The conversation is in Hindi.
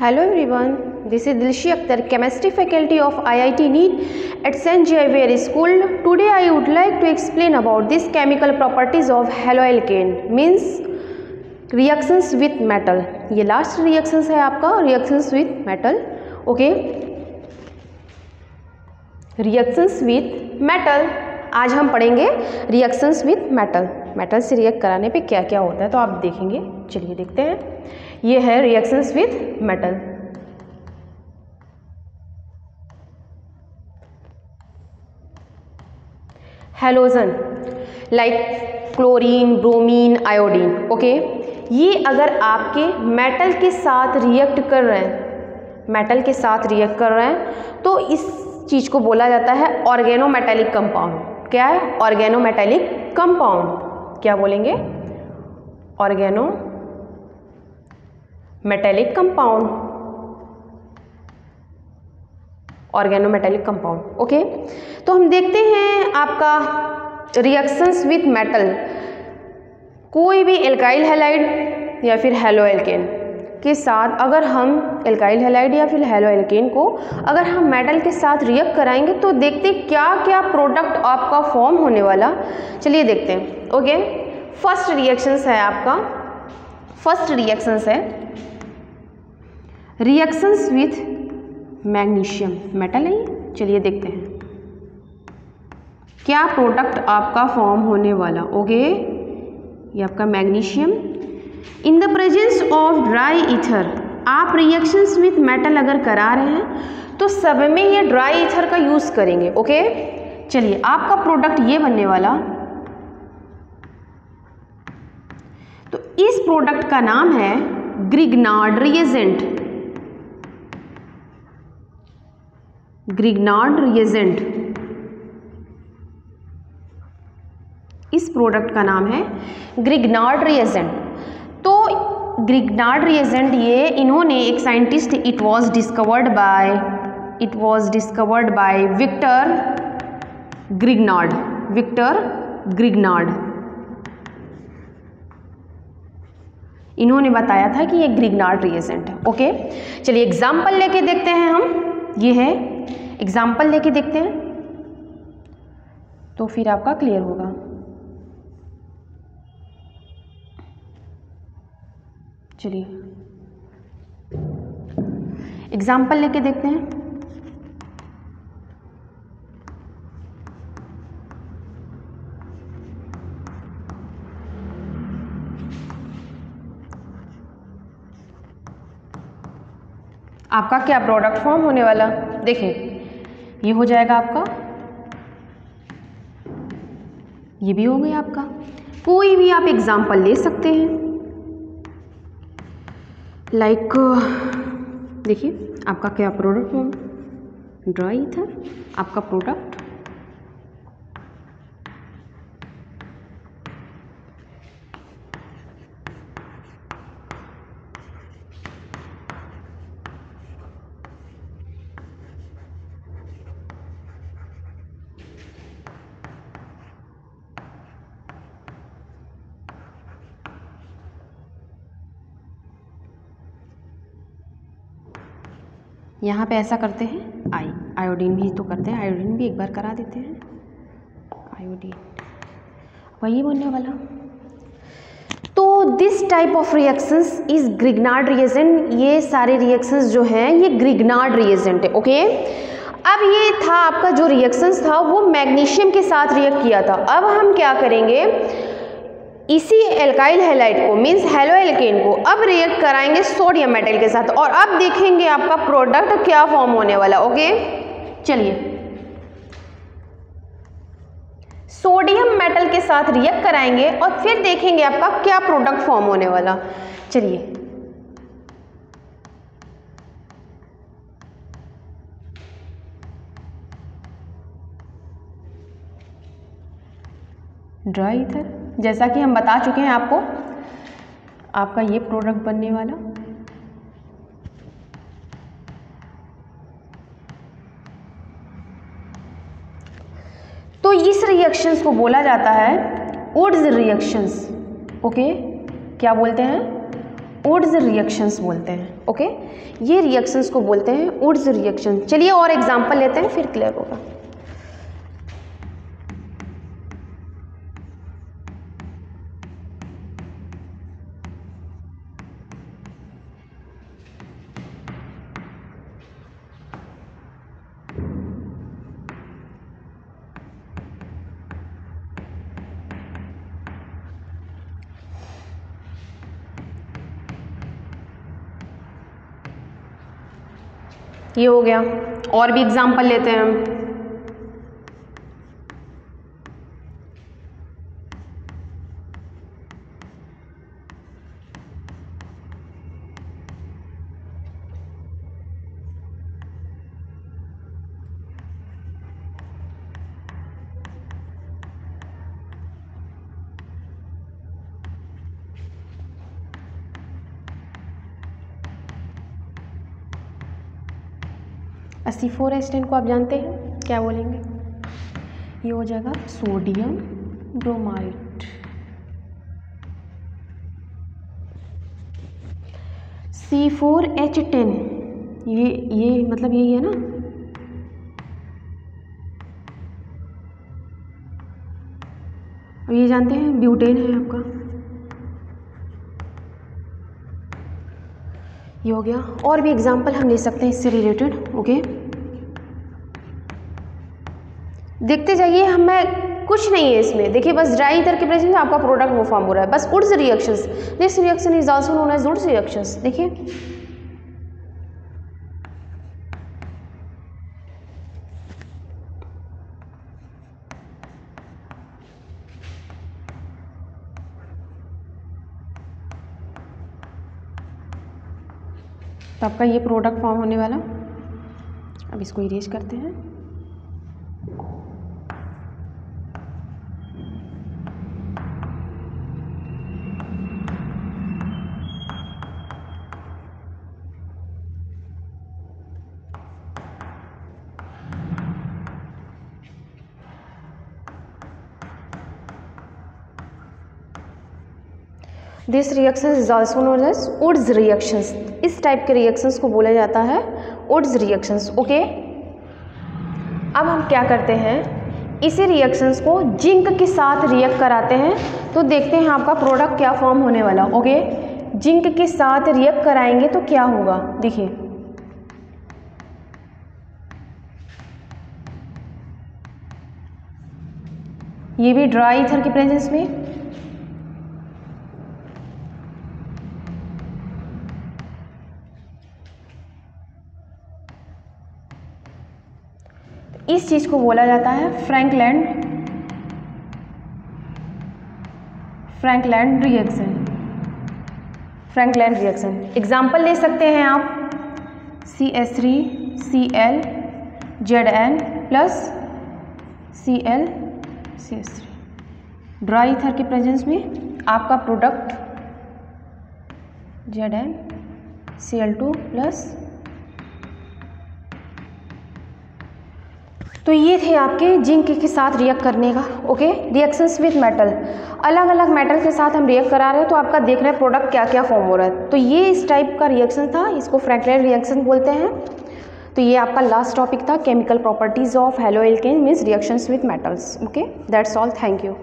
Hello everyone, this is Dilshi Akhtar, Chemistry Faculty of IIT NEET at St. Xavier School. Today I would like to explain about this chemical properties of haloalkane, means reactions with metal. ये last reactions है आपका reactions with metal. Okay, reactions with metal. आज हम पढ़ेंगे reactions with metal. मेटल से रिएक्ट कराने पे क्या क्या होता है तो आप देखेंगे। चलिए देखते हैं। ये है reactions with metal. Halogen like chlorine, bromine, iodine. Okay, ये अगर आपके मेटल के साथ रिएक्ट कर रहे हैं, मेटल के साथ रिएक्ट कर रहे हैं तो इस चीज़ को बोला जाता है ऑर्गेनोमेटेलिक कंपाउंड। क्या है? Organometallic compound. क्या बोलेंगे? Organometallic compound, organometallic compound. Okay, तो हम देखते हैं आपका रिएक्शंस विथ मेटल। कोई भी एल्काइल हैलाइड या फिर हैलोएल्केन के साथ अगर हम एल्काइल हैलाइड या फिर हैलोएल्केन को अगर हम मेटल के साथ रिएक्ट कराएंगे तो देखते हैं क्या क्या प्रोडक्ट आपका फॉर्म होने वाला। चलिए देखते हैं। ओके, फर्स्ट रिएक्शंस है आपका, फर्स्ट रिएक्शंस है रिएक्शंस विथ मैग्नीशियम। मेटल है। चलिए देखते हैं क्या प्रोडक्ट आपका फॉर्म होने वाला। ओके, ये आपका magnesium. In the presence of dry ether, आप रिएक्शंस विथ मेटल अगर करा रहे हैं तो सब में ये ड्राई ईथर का यूज करेंगे। ओके, चलिए आपका प्रोडक्ट ये बनने वाला। तो इस प्रोडक्ट का नाम है ग्रिग्नार्ड रिएजेंट। ग्रिग्नार्ड रिएजेंट, इस प्रोडक्ट का नाम है ग्रिग्नार्ड रिएजेंट। तो ग्रिग्नार्ड रिएजेंट ये इन्होंने एक scientist, it was discovered by Victor Grignard. Victor Grignard इन्होंने बताया था कि ये ग्रिग्नार्ड रिएजेंट है। ओके, चलिए एग्जाम्पल लेके देखते हैं हम। ये है एग्जाम्पल लेके देखते हैं तो फिर आपका क्लियर होगा। चलिए एग्जाम्पल लेके देखते हैं। आपका क्या प्रोडक्ट फॉर्म होने वाला, देखिए ये हो जाएगा आपका, ये भी हो गया आपका। कोई भी आप एग्जाम्पल ले सकते हैं। लाइक देखिए आपका क्या प्रोडक्ट फॉर्म, ड्राई था आपका प्रोडक्ट। यहाँ पे ऐसा करते हैं, आयोडीन भी तो करते हैं, आयोडीन भी एक बार करा देते हैं। आयोडीन वही बनने वाला। तो this type of reactions is Grignard reagent. ये सारे रिएक्शंस जो हैं ये ग्रिग्नार्ड रिएजेंट है। ओके, अब ये था आपका जो रिएक्शंस था वो मैग्नीशियम के साथ रिएक्ट किया था। अब हम क्या करेंगे, इसी एल्काइल हैलाइड को मीन्स हैलोएल्केन को अब रिएक्ट कराएंगे सोडियम मेटल के साथ और अब देखेंगे आपका प्रोडक्ट क्या फॉर्म होने वाला। ओके, चलिए सोडियम मेटल के साथ रिएक्ट कराएंगे और फिर देखेंगे आपका क्या प्रोडक्ट फॉर्म होने वाला। चलिए ड्राई ईथर, जैसा कि हम बता चुके हैं आपको, आपका ये प्रोडक्ट बनने वाला। तो इस रिएक्शंस को बोला जाता है वुड्स रिएक्शंस। ओके, क्या बोलते हैं? वुड्स रिएक्शंस बोलते हैं। ओके, ये रिएक्शंस को बोलते हैं वुड्स रिएक्शन। चलिए और एग्जांपल लेते हैं फिर क्लियर होगा। ये हो गया, और भी एग्जांपल लेते हैं हम। C4H10 को आप जानते हैं, क्या बोलेंगे? ये हो जाएगा सोडियम ब्रोमाइड। C4H10 ये मतलब यही है ना। अब ये जानते हैं ब्यूटेन है आपका। ये हो गया, और भी एग्जांपल हम ले सकते हैं इससे रिलेटेड। ओके, देखते जाइए, हमें कुछ नहीं है इसमें। देखिए बस ड्राई ईथर के प्रेजेंस में आपका प्रोडक्ट वो फॉर्म हो रहा है, बस Wurtz reactions. This reaction is also known as Wurtz reactions. देखिए तो आपका ये प्रोडक्ट फॉर्म होने वाला। अब इसको इरेज करते हैं। This reaction is also known as Wurtz reactions. इस टाइप के रिएक्शंस को बोला जाता है वुड्स रिएक्शंस। ओके, अब हम क्या करते हैं, इसी रिएक्शंस को जिंक के साथ रिएक्ट कराते हैं, तो देखते हैं आपका प्रोडक्ट क्या फॉर्म होने वाला। ओके, जिंक के साथ रिएक्ट कराएंगे तो क्या होगा, देखिए ये भी ड्राई ईथर के प्रेजेंस में इस चीज को बोला जाता है Frankland reaction. Frankland reaction example ले सकते हैं आप, CH3Cl Zn plus Cl CH3। Dry ether के प्रेजेंस में आपका प्रोडक्ट Zn Cl2 प्लस। तो ये थे आपके जिंक के साथ रिएक्ट करने का। ओके, रिएक्शंस विद मेटल, अलग अलग मेटल के साथ हम रिएक्ट करा रहे हैं, तो आपका देख रहे हैं प्रोडक्ट क्या क्या फॉर्म हो रहा है। तो ये इस टाइप का रिएक्शन था, इसको फ्रैंकलैंड रिएक्शन बोलते हैं। तो ये आपका लास्ट टॉपिक था, chemical properties of haloalkane means reactions with metals. Okay, that's all, thank you.